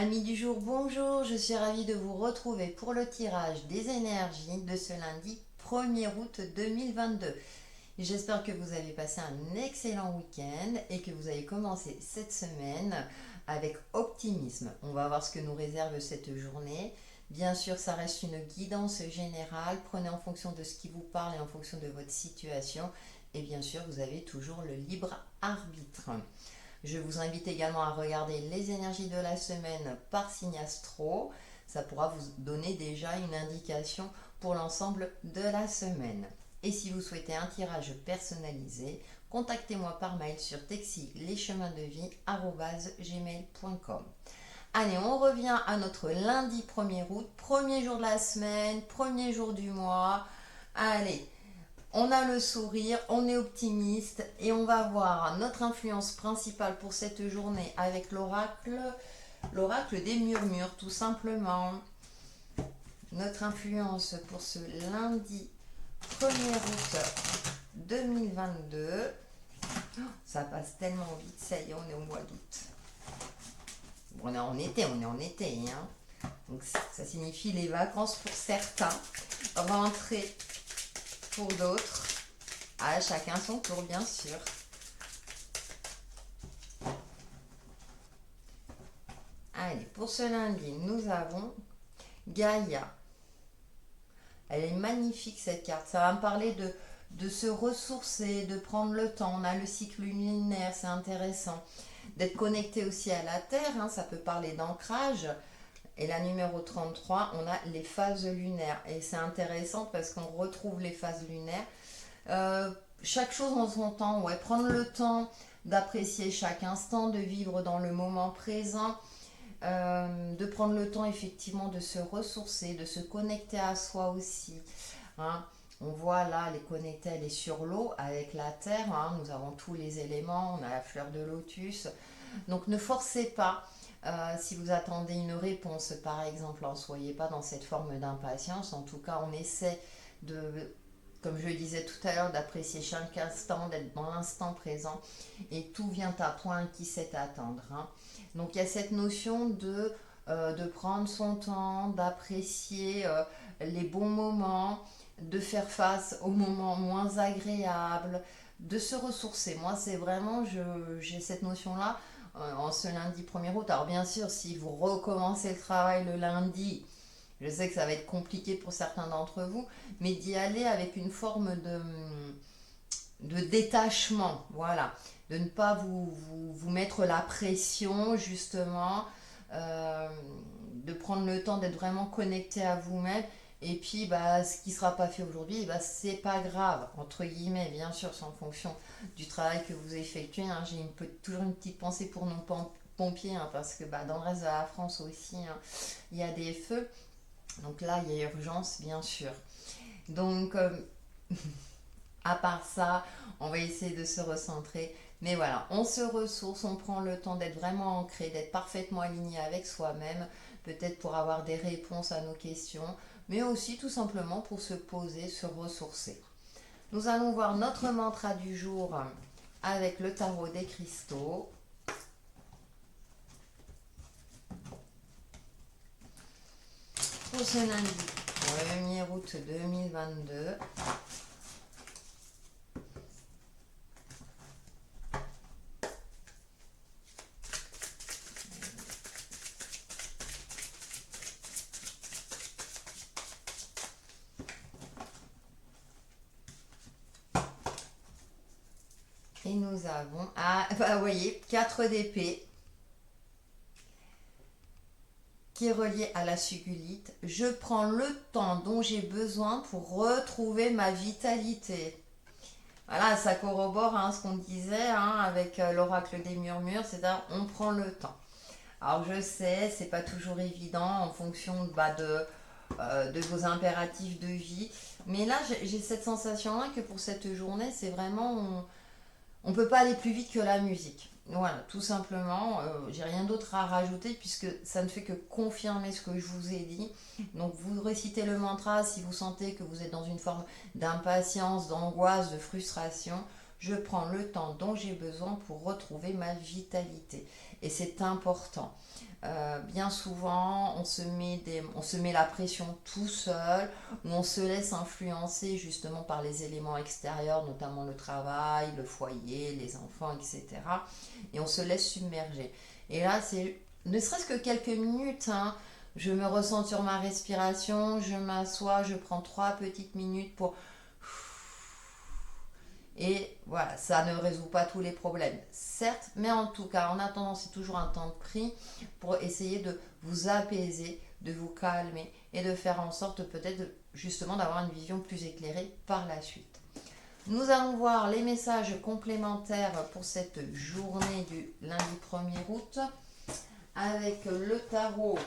Amis du jour, bonjour, je suis ravie de vous retrouver pour le tirage des énergies de ce lundi 1er août 2022. J'espère que vous avez passé un excellent week-end et que vous avez commencé cette semaine avec optimisme. On va voir ce que nous réserve cette journée. Bien sûr, ça reste une guidance générale. Prenez en fonction de ce qui vous parle et en fonction de votre situation. Et bien sûr, vous avez toujours le libre arbitre. Je vous invite également à regarder les énergies de la semaine par signe astro. Ça pourra vous donner déjà une indication pour l'ensemble de la semaine. Et si vous souhaitez un tirage personnalisé, contactez-moi par mail sur texilecheminsdevie@gmail.com. Allez, on revient à notre lundi 1er août, premier jour de la semaine, premier jour du mois. Allez, on a le sourire, on est optimiste et on va voir notre influence principale pour cette journée avec l'oracle des murmures tout simplement. Notre influence pour ce lundi 1er août 2022. Ça passe tellement vite, ça y est, on est au mois d'août. Bon, on est en été, hein. Donc ça signifie les vacances pour certains, rentrée pour d'autres. À chacun son tour, bien sûr. Allez, pour ce lundi, nous avons Gaïa. Elle est magnifique cette carte. Ça va me parler de se ressourcer, de prendre le temps. On a le cycle lunaire, c'est intéressant. D'être connecté aussi à la Terre, hein, ça peut parler d'ancrage. Et la numéro 33, on a les phases lunaires. Et c'est intéressant parce qu'on retrouve les phases lunaires. Chaque chose en son temps, ouais, prendre le temps d'apprécier chaque instant, de vivre dans le moment présent, de prendre le temps effectivement de se ressourcer, de se connecter à soi aussi. Hein. On voit là, elle est connectée, elle est sur l'eau avec la terre. Hein. Nous avons tous les éléments, on a la fleur de lotus. Donc ne forcez pas. Si vous attendez une réponse, par exemple, ne soyez pas dans cette forme d'impatience. En tout cas, on essaie de, comme je le disais tout à l'heure, d'apprécier chaque instant, d'être dans l'instant présent. Et tout vient à point qui sait attendre. Hein. Donc il y a cette notion de prendre son temps, d'apprécier les bons moments, de faire face aux moments moins agréables, de se ressourcer. Moi, c'est vraiment, j'ai cette notion-là en ce lundi 1er août. Alors bien sûr, si vous recommencez le travail le lundi, je sais que ça va être compliqué pour certains d'entre vous, mais d'y aller avec une forme de détachement, voilà, de ne pas vous mettre la pression justement, de prendre le temps d'être vraiment connecté à vous-même. Et puis, bah, ce qui ne sera pas fait aujourd'hui, bah, c'est pas grave, entre guillemets, bien sûr, c'est en fonction du travail que vous effectuez. Hein. J'ai toujours une petite pensée pour nos pompiers, hein, parce que bah, dans le reste de la France aussi, hein, il y a des feux. Donc là, il y a urgence, bien sûr. Donc, à part ça, on va essayer de se recentrer. Mais voilà, on se ressource, on prend le temps d'être vraiment ancré, d'être parfaitement aligné avec soi-même, peut-être pour avoir des réponses à nos questions, mais aussi tout simplement pour se poser, se ressourcer. Nous allons voir notre mantra du jour avec le tarot des cristaux. Pour ce lundi 1er août 2022. Et nous avons, vous voyez, 4 d'épée qui est relié à la sugulite. Je prends le temps dont j'ai besoin pour retrouver ma vitalité. Voilà, ça corrobore hein, ce qu'on disait hein, avec l'oracle des murmures, c'est-à-dire on prend le temps. Alors je sais, c'est pas toujours évident en fonction de vos impératifs de vie, mais là j'ai cette sensation-là que pour cette journée, c'est vraiment on peut pas aller plus vite que la musique. Voilà, tout simplement, j'ai rien d'autre à rajouter puisque ça ne fait que confirmer ce que je vous ai dit. Donc vous récitez le mantra si vous sentez que vous êtes dans une forme d'impatience, d'angoisse, de frustration. Je prends le temps dont j'ai besoin pour retrouver ma vitalité. Et c'est important. Bien souvent, on se met la pression tout seul, ou on se laisse influencer justement par les éléments extérieurs, notamment le travail, le foyer, les enfants, etc. Et on se laisse submerger. Et là, c'est ne serait-ce que quelques minutes, hein. Je me ressens sur ma respiration, je m'assois, je prends 3 petites minutes pour et voilà, ça ne résout pas tous les problèmes, certes, mais en tout cas, en attendant, c'est toujours un temps pris pour essayer de vous apaiser, de vous calmer et de faire en sorte peut-être justement d'avoir une vision plus éclairée par la suite. Nous allons voir les messages complémentaires pour cette journée du lundi 1er août avec le tarot.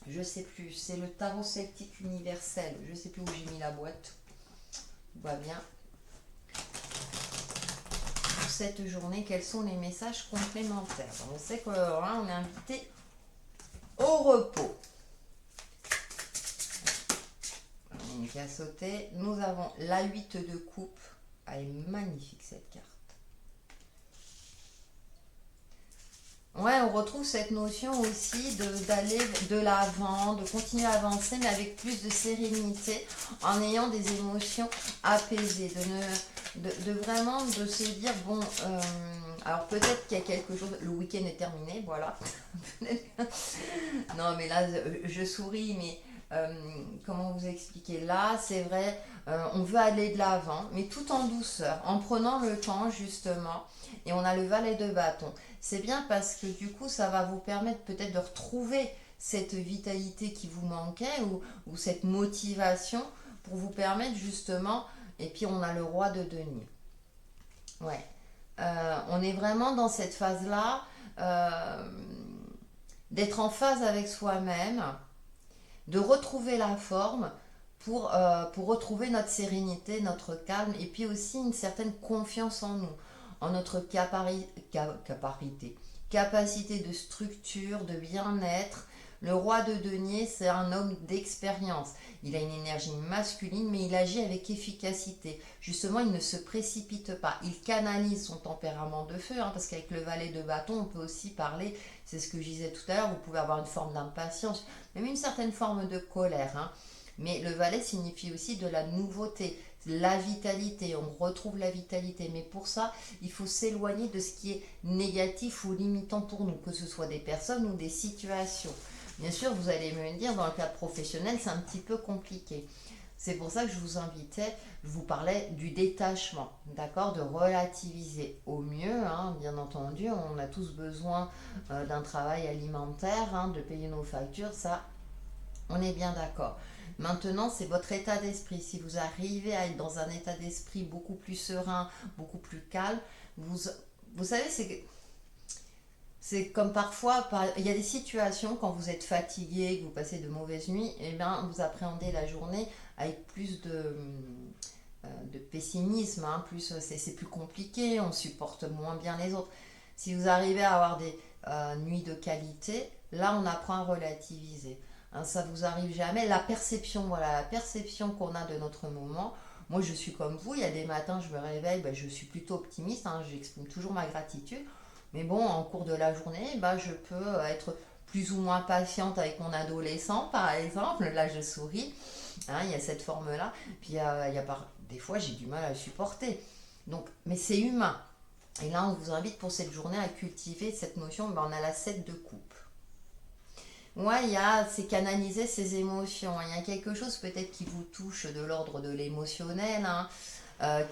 Je sais plus, c'est le tarot celtique universel. Je sais plus où j'ai mis la boîte. Tout va bien. Cette journée, quels sont les messages complémentaires? On sait qu'on est invité au repos. Une qui a sauté. Nous avons la 8 de coupe. Elle est magnifique cette carte. Ouais, on retrouve cette notion aussi d'aller de l'avant, de continuer à avancer, mais avec plus de sérénité, en ayant des émotions apaisées, de vraiment de se dire, bon, alors peut-être qu'il y a quelque chose, le week-end est terminé, voilà. Non, mais là, je souris, mais comment vous expliquer? Là, c'est vrai, on veut aller de l'avant, mais tout en douceur, en prenant le temps, justement, et on a le valet de bâton. C'est bien parce que du coup, ça va vous permettre peut-être de retrouver cette vitalité qui vous manquait ou cette motivation pour vous permettre justement, et puis on a le roi de denier. Ouais. On est vraiment dans cette phase-là, euh, d'être en phase avec soi-même, de retrouver la forme pour retrouver notre sérénité, notre calme et puis aussi une certaine confiance en nous, en notre capacité de structure, de bien-être. Le roi de denier, c'est un homme d'expérience. Il a une énergie masculine, mais il agit avec efficacité. Justement, il ne se précipite pas. Il canalise son tempérament de feu, hein, parce qu'avec le valet de bâton, on peut aussi parler, c'est ce que je disais tout à l'heure, vous pouvez avoir une forme d'impatience, même une certaine forme de colère, hein. Mais le valet signifie aussi de la nouveauté, la vitalité, on retrouve la vitalité. Mais pour ça, il faut s'éloigner de ce qui est négatif ou limitant pour nous, que ce soit des personnes ou des situations. Bien sûr, vous allez me dire, dans le cadre professionnel, c'est un petit peu compliqué. C'est pour ça que je vous invitais, je vous parlais du détachement, d'accord, de relativiser au mieux, hein, bien entendu. On a tous besoin d'un travail alimentaire, hein, de payer nos factures, ça, on est bien d'accord. Maintenant, c'est votre état d'esprit. Si vous arrivez à être dans un état d'esprit beaucoup plus serein, beaucoup plus calme, vous, vous savez, c'est comme parfois, il y a des situations quand vous êtes fatigué, que vous passez de mauvaises nuits, et bien vous appréhendez la journée avec plus de pessimisme, hein, plus c'est plus compliqué, on supporte moins bien les autres. Si vous arrivez à avoir des nuits de qualité, là on apprend à relativiser. Hein, ça vous arrive jamais. La perception, voilà, la perception qu'on a de notre moment. Moi, je suis comme vous. Il y a des matins, je me réveille, ben, je suis plutôt optimiste. Hein, j'exprime toujours ma gratitude. Mais bon, en cours de la journée, ben, je peux être plus ou moins patiente avec mon adolescent, par exemple. Là, je souris. Hein, il y a cette forme-là. Puis, des fois, j'ai du mal à le supporter. Donc, mais c'est humain. Et là, on vous invite pour cette journée à cultiver cette notion. Ben, on a la 7 de coupe. Ouais, c'est canaliser ses émotions. Il y a quelque chose peut-être qui vous touche de l'ordre de l'émotionnel, hein,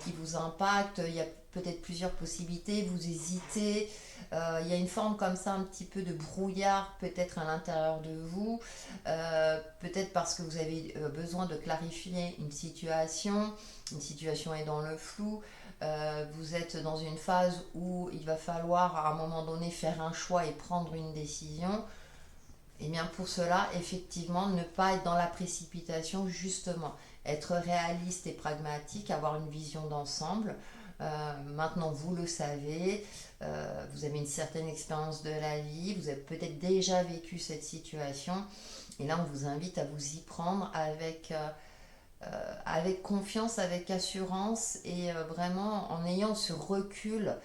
qui vous impacte. Il y a peut-être plusieurs possibilités, vous hésitez. Il y a une forme comme ça, un petit peu de brouillard peut-être à l'intérieur de vous. Peut-être parce que vous avez besoin de clarifier une situation. Une situation est dans le flou. Vous êtes dans une phase où il va falloir à un moment donné faire un choix et prendre une décision. Et bien pour cela, effectivement, ne pas être dans la précipitation, justement, être réaliste et pragmatique, avoir une vision d'ensemble. Maintenant, vous le savez, vous avez une certaine expérience de la vie, vous avez peut-être déjà vécu cette situation, et là, on vous invite à vous y prendre avec confiance, avec assurance, et vraiment en ayant ce recul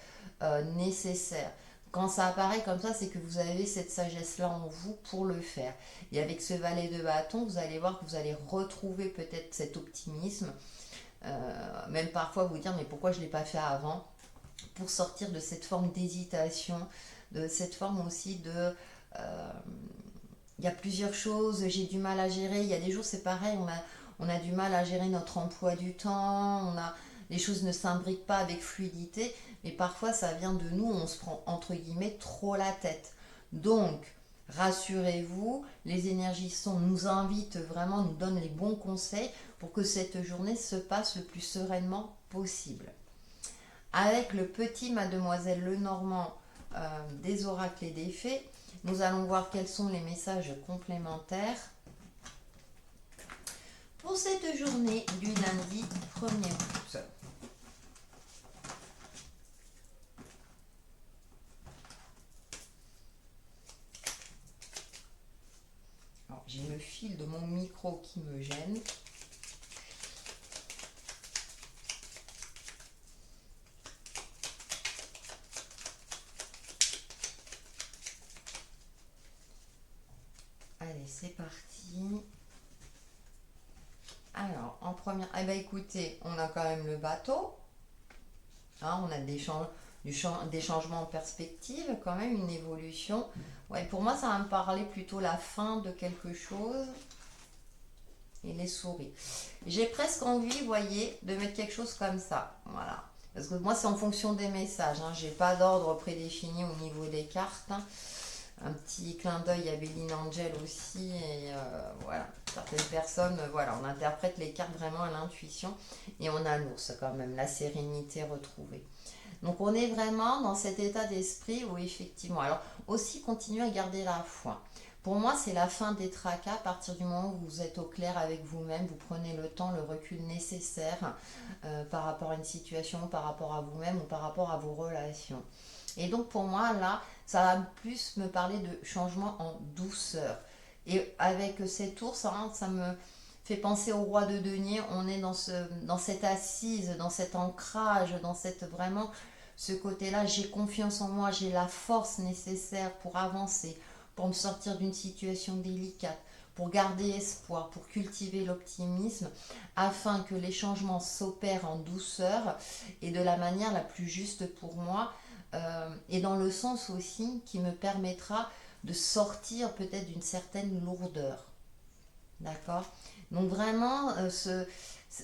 nécessaire. Quand ça apparaît comme ça, c'est que vous avez cette sagesse-là en vous pour le faire. Et avec ce valet de bâton, vous allez voir que vous allez retrouver peut-être cet optimisme. Même parfois vous dire, mais pourquoi je ne l'ai pas fait avant? Pour sortir de cette forme d'hésitation, de cette forme aussi de... il y a plusieurs choses, j'ai du mal à gérer. Il y a des jours, c'est pareil, on a du mal à gérer notre emploi du temps, les choses ne s'imbriquent pas avec fluidité, mais parfois ça vient de nous, on se prend entre guillemets trop la tête. Donc, rassurez-vous, les énergies nous invitent vraiment, nous donnent les bons conseils pour que cette journée se passe le plus sereinement possible. Avec le petit Mademoiselle Lenormand des oracles et des fées, nous allons voir quels sont les messages complémentaires pour cette journée du lundi 1er août. Alors, j'ai le fil de mon micro qui me gêne. Allez, c'est parti. Alors, en première... Eh bien, écoutez, on a quand même le bateau. Hein, on a des changements en perspective, quand même, une évolution. Ouais, pour moi, ça va me parler plutôt la fin de quelque chose. Et les souris. J'ai presque envie, vous voyez, de mettre quelque chose comme ça. Voilà. Parce que moi, c'est en fonction des messages. Hein. Je n'ai pas d'ordre prédéfini au niveau des cartes. Hein. Un petit clin d'œil à Béline Angel aussi. Et voilà, certaines personnes, voilà, on interprète les cartes vraiment à l'intuition. Et on a l'ours quand même, la sérénité retrouvée. Donc on est vraiment dans cet état d'esprit où effectivement, alors aussi continuer à garder la foi. Pour moi, c'est la fin des tracas à partir du moment où vous êtes au clair avec vous-même, vous prenez le temps, le recul nécessaire par rapport à une situation, par rapport à vous-même ou par rapport à vos relations. Et donc pour moi, là, ça va plus me parler de changement en douceur. Et avec cet ours, hein, ça me fait penser au roi de denier. On est dans cette assise, dans cet ancrage, dans cette vraiment ce côté-là. J'ai confiance en moi, j'ai la force nécessaire pour avancer, pour me sortir d'une situation délicate, pour garder espoir, pour cultiver l'optimisme, afin que les changements s'opèrent en douceur et de la manière la plus juste pour moi, et dans le sens aussi qui me permettra de sortir peut-être d'une certaine lourdeur. D'accord? Donc vraiment,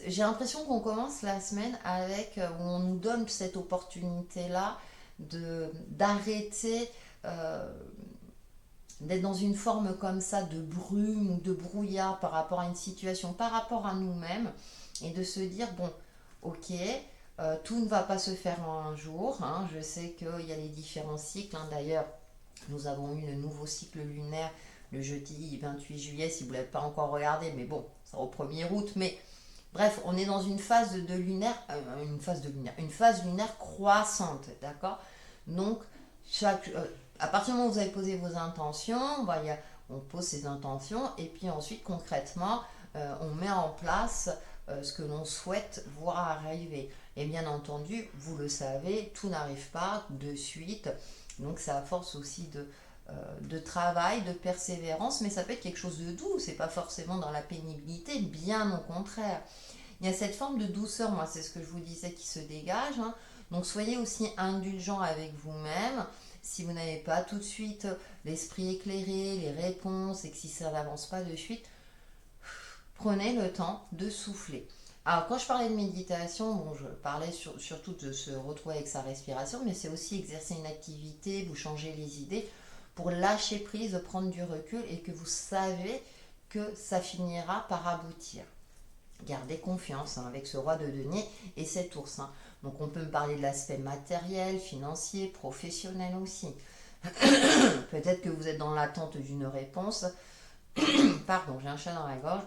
j'ai l'impression qu'on commence la semaine avec, où on nous donne cette opportunité-là d'arrêter d'être dans une forme comme ça de brume ou de brouillard par rapport à une situation, par rapport à nous-mêmes, et de se dire, bon, ok, tout ne va pas se faire en un jour. Hein. Je sais qu'il y a les différents cycles. Hein. D'ailleurs, nous avons eu le nouveau cycle lunaire le jeudi 28 juillet, si vous ne l'avez pas encore regardé, mais bon, ça au 1er août. Mais bref, on est dans une phase de lunaire, une phase lunaire croissante, d'accord? Donc, à partir du moment où vous avez posé vos intentions, on pose ses intentions, et puis ensuite, concrètement, on met en place ce que l'on souhaite voir arriver. Et bien entendu, vous le savez, tout n'arrive pas de suite. Donc c'est à force aussi de travail, de persévérance, mais ça peut être quelque chose de doux, c'est pas forcément dans la pénibilité, bien au contraire. Il y a cette forme de douceur, moi c'est ce que je vous disais, qui se dégage. Hein. Donc soyez aussi indulgent avec vous-même. Si vous n'avez pas tout de suite l'esprit éclairé, les réponses, et que si ça n'avance pas de suite, prenez le temps de souffler. Alors quand je parlais de méditation, bon, je parlais surtout de se retrouver avec sa respiration, mais c'est aussi exercer une activité, vous changer les idées pour lâcher prise, prendre du recul et que vous savez que ça finira par aboutir. Gardez confiance hein, avec ce roi de denier et cet ours. Hein. Donc on peut me parler de l'aspect matériel, financier, professionnel aussi. Peut-être que vous êtes dans l'attente d'une réponse. Pardon, j'ai un chat dans la gorge.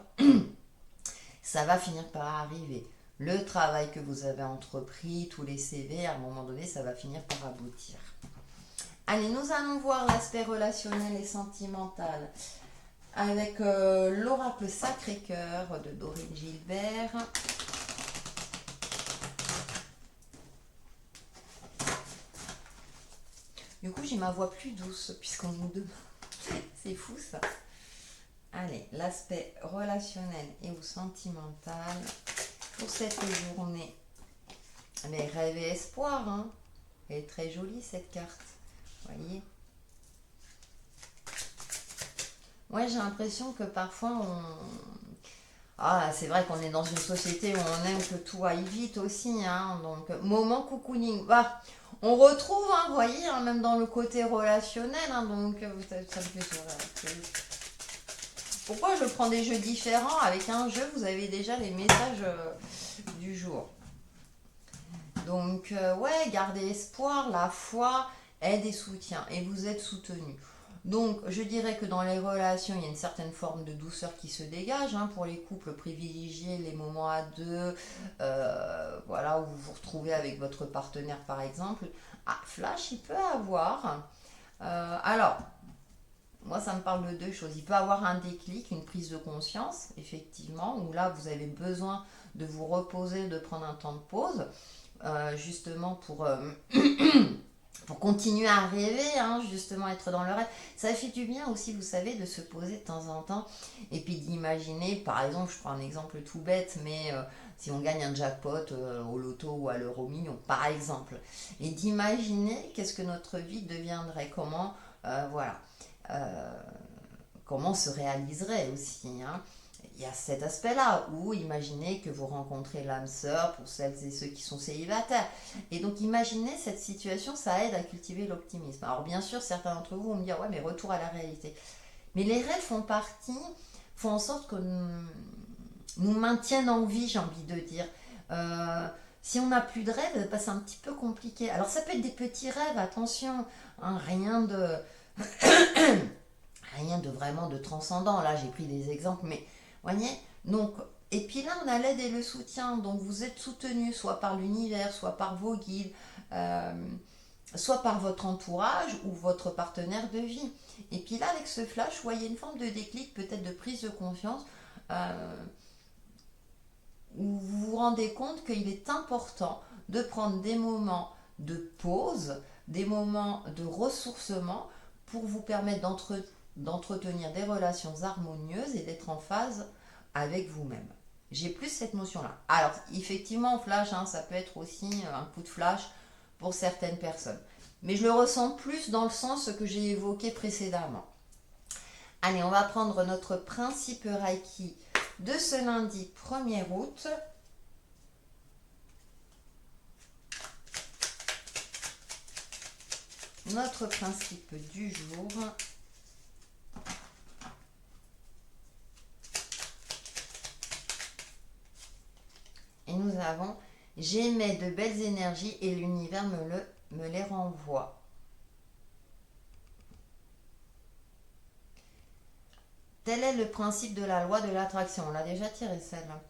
Ça va finir par arriver. Le travail que vous avez entrepris, tous les CV, à un moment donné, ça va finir par aboutir. Allez, nous allons voir l'aspect relationnel et sentimental avec l'oracle Sacré-Cœur de Dorine Gilbert. Du coup, j'ai ma voix plus douce puisqu'on nous demande. C'est fou ça. Allez, l'aspect relationnel et ou sentimental pour cette journée. Mais rêve et espoir, hein. Elle est très jolie cette carte. Voyez. Ouais, j'ai l'impression que parfois on... Ah, c'est vrai qu'on est dans une société où on aime que tout aille vite aussi, hein. Donc, moment cocooning. Bah, on retrouve, hein, vous voyez, hein, même dans le côté relationnel, hein, donc ça me fait sourire. Pourquoi je prends des jeux différents? Avec un jeu, vous avez déjà les messages du jour. Donc, ouais, gardez espoir, la foi, aide et soutien. Et vous êtes soutenu. Donc, je dirais que dans les relations, il y a une certaine forme de douceur qui se dégage. Hein, pour les couples, privilégiez les moments à deux, voilà, où vous vous retrouvez avec votre partenaire, par exemple. Ah, flash, il peut avoir. Alors, moi, ça me parle de deux choses. Il peut avoir un déclic, une prise de conscience, effectivement, où là, vous avez besoin de vous reposer, de prendre un temps de pause, justement pour continuer à rêver, hein, justement être dans le rêve. Ça fait du bien aussi, vous savez, de se poser de temps en temps et puis d'imaginer, par exemple, je prends un exemple tout bête, mais si on gagne un jackpot au loto ou à l'euro million, par exemple, et d'imaginer qu'est-ce que notre vie deviendrait, comment, voilà, euh, comment se réaliserait aussi, hein. Il y a cet aspect-là où imaginez que vous rencontrez l'âme sœur pour celles et ceux qui sont célibataires. Et donc imaginez cette situation, ça aide à cultiver l'optimisme. Alors bien sûr, certains d'entre vous vont me dire, ouais, mais retour à la réalité. Mais les rêves font en sorte que nous maintiennent en vie, j'ai envie de dire. Si on n'a plus de rêves, bah, c'est un petit peu compliqué. Alors ça peut être des petits rêves, attention, hein, rien de vraiment de transcendant. Là, j'ai pris des exemples, mais voyez, donc, et puis là, on a l'aide et le soutien. Donc, vous êtes soutenu soit par l'univers, soit par vos guides, euh, soit par votre entourage ou votre partenaire de vie. Et puis là, avec ce flash, vous voyez une forme de déclic, peut-être de prise de confiance, où vous vous rendez compte qu'il est important de prendre des moments de pause, des moments de ressourcement pour vous permettre d'entretenir des relations harmonieuses et d'être en phase avec vous-même. J'ai plus cette notion-là. Alors, effectivement, flash, hein, ça peut être aussi un coup de flash pour certaines personnes. Mais je le ressens plus dans le sens que j'ai évoqué précédemment. Allez, on va prendre notre principe Reiki de ce lundi 1er août. Notre principe du jour. Et nous avons j'émets de belles énergies et l'univers me les renvoie. Tel est le principe de la loi de l'attraction. On l'a déjà tiré celle-là.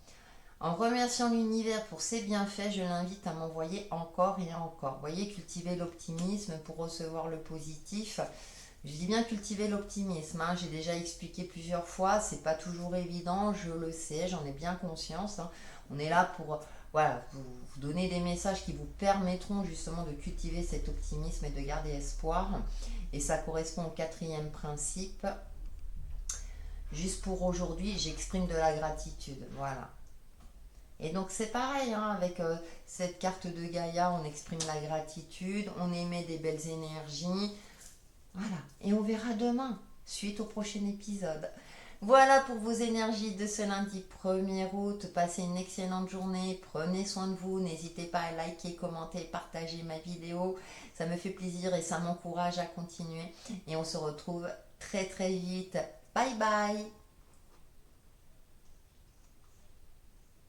En remerciant l'univers pour ses bienfaits, je l'invite à m'envoyer encore et encore. Vous voyez, cultiver l'optimisme pour recevoir le positif. Je dis bien cultiver l'optimisme, hein. J'ai déjà expliqué plusieurs fois, c'est pas toujours évident, je le sais, j'en ai bien conscience, hein. On est là pour voilà, vous donner des messages qui vous permettront justement de cultiver cet optimisme et de garder espoir. Et ça correspond au quatrième principe. Juste pour aujourd'hui, j'exprime de la gratitude. Voilà. Et donc c'est pareil, hein, avec cette carte de Gaïa, on exprime la gratitude, on émet des belles énergies. Voilà. Et on verra demain, suite au prochain épisode. Voilà pour vos énergies de ce lundi 1er août. Passez une excellente journée. Prenez soin de vous. N'hésitez pas à liker, commenter, partager ma vidéo. Ça me fait plaisir et ça m'encourage à continuer. Et on se retrouve très très vite. Bye bye.